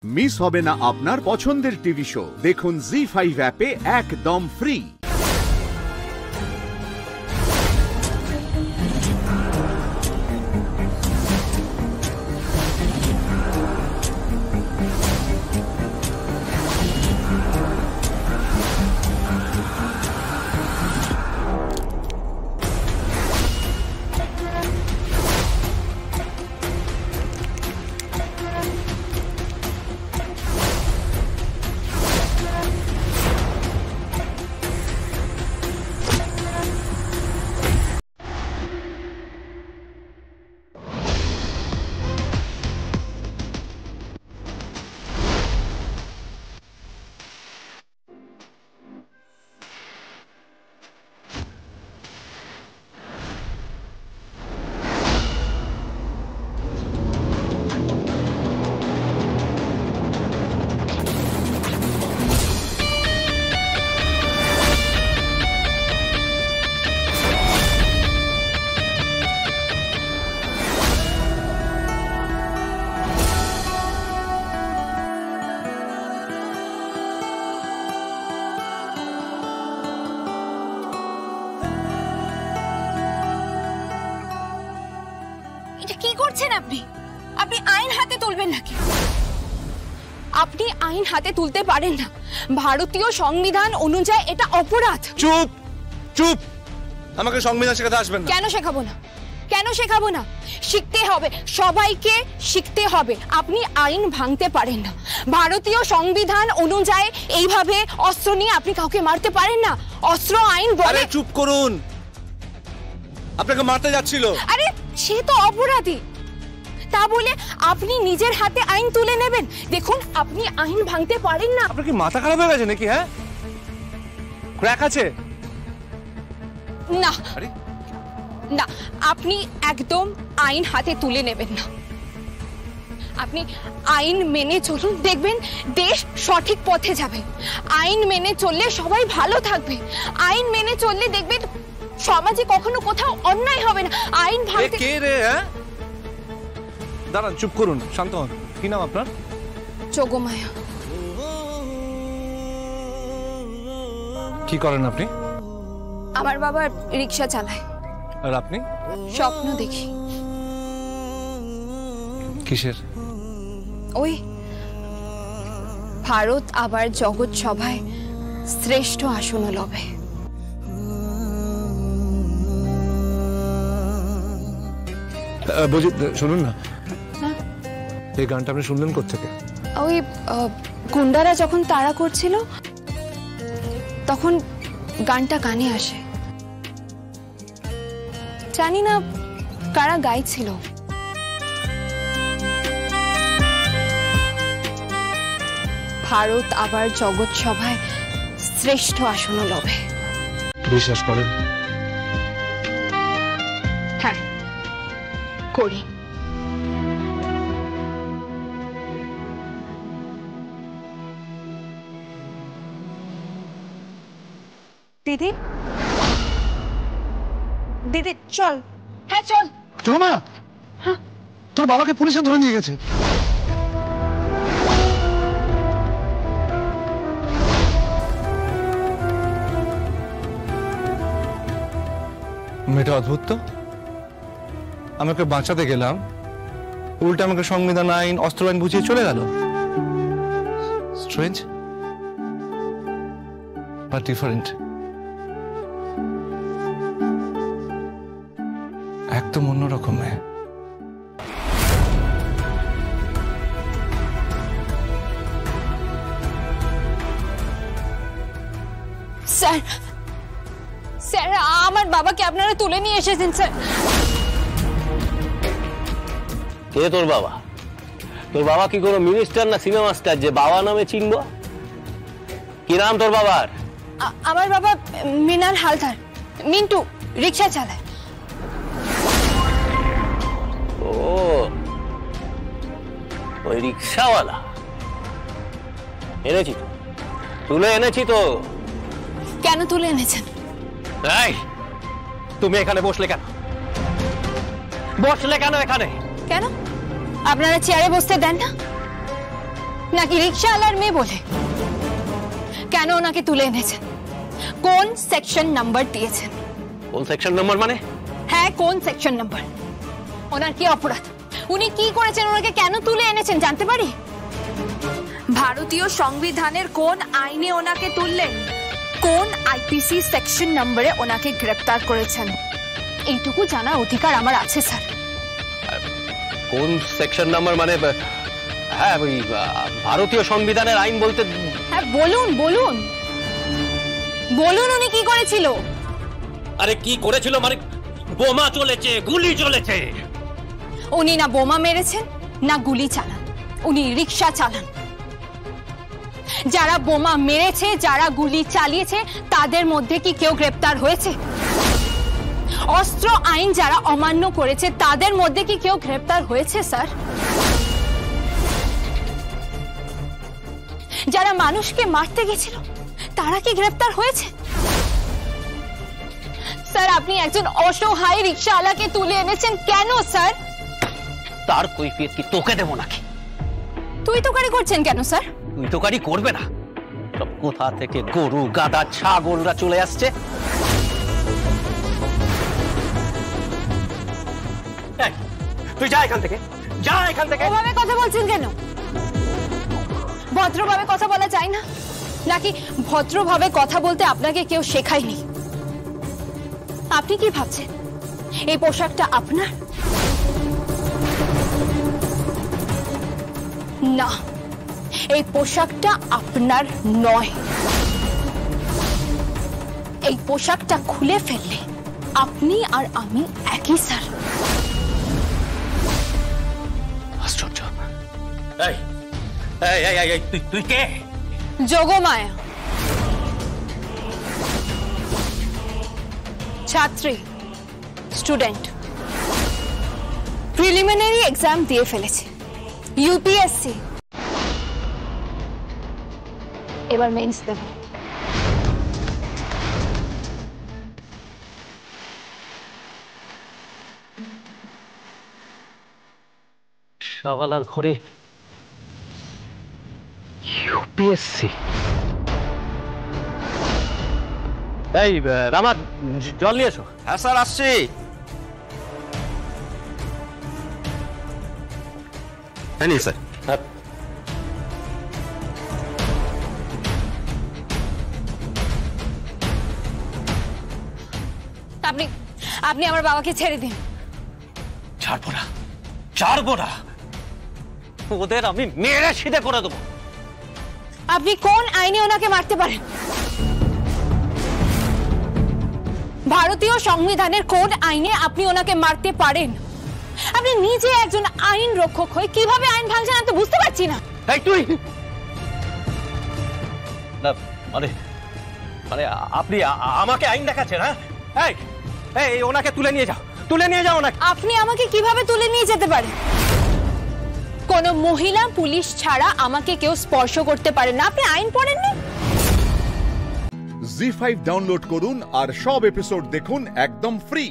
Miss হবে না আপনার পছন্দের টিভি শো। দেখুন জি5 অ্যাপে একদম ফ্রি। কি করছেন আপনি? আপনি আইন হাতে তুলবেন নাকি? আপনি আইন হাতে তুলতে পারেন না। ভারতীয় সংবিধান অনুযায়ী এটা অপরাধ। চুপ চুপ, আমাকে সংবিধান শেখাতে আসবেন না। কেন শেখাবো না? কেন শেখাবো না? শিখতে হবে, সবাইকে শিখতে হবে। আপনি আইন ভাঙতে পারেন না। ভারতীয় সংবিধান অনুযায়ী এইভাবে অস্ত্র নিয়ে আপনি কাউকে মারতে পারেন না। অস্ত্র আইন বলে। আরে চুপ করুন, আপনাকে মারতে যাচ্ছিল। আরে সে তো অপরাধী, তা বলে আপনি নিজের হাতে আইন তুলে নেবেন? দেখুন, আপনি আইন ভাঙতে পারেন না। আপনার কি মাথা খারাপ হয়ে গেছে নাকি? হ্যাঁ, ক্র্যাক আছে? না না, আপনি একদম আইন হাতে তুলে নেবেন না। আপনি আইন মেনে চলুন, দেখবেন দেশ সঠিক পথে যাবে। আইন মেনে চললে সবাই ভালো থাকবে। আইন মেনে চললে দেখবেন সমাজে কখনো কোথাও অন্যায় হবে না। আইন ভাঙতে। কে রে? হ্যাঁ, দাঁড়ান, চুপ করুন, শান্ত হন। কি নাম আপনার? যোগমায়া। কি করেন আপনি? আমার বাবা রিক্সা চালায়। আর আপনি? স্বপ্ন দেখি। কিসের? ওই ভারত আবার জগৎ সভায় শ্রেষ্ঠ আসন লবে। বুঝি, শুনুন না, এই গানটা আপনি শুনলেন কোত্থেকে? ওই গুন্ডারা যখন তাড়া করছিল তখন গানটা কানে আসে। জানি না কারা গাইছিল। ভারত আবার জগৎ সভায় শ্রেষ্ঠ আসন লবে। বিশ্বাস করেন? হ্যাঁ, করি। দিদি, দিদি চল। হ্যাঁ চল। মা, তোর বাবাকে পুলিশে ধরে নিয়ে গেছে। মেয়েটা অদ্ভুত তো। আমাকে বাঁচাতে গেলাম, উল্টা আমাকে সংবিধান আইন অস্ত্র আইন বুঝিয়ে চলে গেল। Strange but different. একদম অন্যরকম মেয়ে। স্যার, স্যার, আমার বাবাকে আপনারা তুলে নিয়ে এসেছেন স্যার। কে তোর বাবা? তোর বাবা কি কোনো মিনিস্টার না সিনেমা স্টার যে বাবা নামে চিনবো? কি নাম তোর বাবার? আমার বাবা মৃণাল হালদার, মিন্টু, রিক্সা চালায়। ও, ওই রিক্সাওয়ালা। এনেছি তো, তুলে এনেছি তো। কেন তুলে এনেছেন? এই, তুমি এখানে বসলে কেন? বসলে কেন এখানে? কেন আপনারা চেয়ারে বসতে দেন না? নাকি রিক্সাওয়ালার মেয়ে বলে? কেন ওনাকে তুলে এনেছেন? কোন সেকশন নাম্বার দিয়েছেন? কোন সেকশন নাম্বার মানে? হ্যাঁ, কোন সেকশন নাম্বার? ওনার কি অপরাধ? উনি কি করেছেন? ওনাকে কেন তুলে এনেছেন জানতে পারি? ভারতীয় সংবিধানের কোন আইনে ওনাকে তুললেন? কোন আইপিসি সেকশন নম্বরে ওনাকে গ্রেফতার করেছেন? এইটুকু জানার অধিকার আমার আছে স্যার। কোন সেকশন নাম্বার মানে? হ্যাঁ, ওই ভারতীয় সংবিধানের আইন বলতে। হ্যাঁ বলুন বলুন বলুন, উনি কি করেছিল? আরে কি করেছিল মানে? বোমা চলেছে, গুলি চলেছে। উনি না বোমা মেরেছেন না গুলি চালান, উনি রিক্সা চালান। যারা বোমা মেরেছে, যারা গুলি চালিয়েছে, তাদের মধ্যে কি কেউ গ্রেপ্তার হয়েছে? অস্ত্র আইন যারা অমান্য করেছে, তাদের মধ্যে কি কেউ গ্রেপ্তার হয়েছে স্যার? যারা মানুষকে মারতে গেছিল, তারা কি গ্রেপ্তার হয়েছে? স্যার, আপনি একজন অসহায় রিক্সাওয়ালাকে তুলে এনেছেন কেন স্যার? তার কৈফিয়ত কি তোকে দেবো নাকি? তুই তোকারি করছেন কেন স্যার? তুই তোকারি করবে না? সব কোথা থেকে গরু, গাধা, ছাগলরা চলে আসছে। তুই যা এখান থেকে, যা এখান থেকে। ওভাবে কথা বলছেন কেন? ভদ্রভাবে কথা বলা যায় না? নাকি ভদ্রভাবে কথা বলতে আপনাকে কেউ শেখায়নি? আপনি কি ভাবছেন এই পোশাকটা আপনার? না, এই পোশাকটা আপনার নয়। এই পোশাকটা খুলে ফেললে আপনি আর আমি একই স্যার। আশ্চর্য। তুই কে? যোগমায়া, ছাত্রী, স্টুডেন্ট। প্রিলিমিনারি এক্সাম দিয়ে ফেলেছে, ইউপিএসসি। এবার মেন্স দেব। শাওয়ালার ঘরে ইউপিএসসি। এই রামা, জল নিয়ে এসো। হ্যাঁ স্যার, আসছি। হ্যাঁ নিন স্যার। আপনি আপনি আমার বাবাকে ছেড়ে দিন। ছাড়বো না, ছাড়বো না। ওদের আমি মেরে সিধে করে দেবো। আপনি কোন আইনে ওনাকে মারতে পারেন? ভারতীয় সংবিধানের কোন আইনে আপনি ওনাকে মারতে পারেন? আপনি নিজে একজন আইন রক্ষক হয়ে কিভাবে আইন ভাঙছেন আমি তো বুঝতে পারছি না। এই তুই না, মানে মানে আপনি আমাকে আইন দেখাচ্ছেন? হ্যাঁ, এই ওনাকে তুলে নিয়ে যাও, তুলে নিয়ে যাও ওনাকে। আপনি আমাকে কিভাবে তুলে নিয়ে যেতে পারেন? কোন মহিলা পুলিশ ছাড়া আমাকে কেউ স্পর্শ করতে পারে না। আপনি আইন পড়েননি? জি5 ডাউনলোড করুন আর সব এপিসোড দেখুন একদম ফ্রি।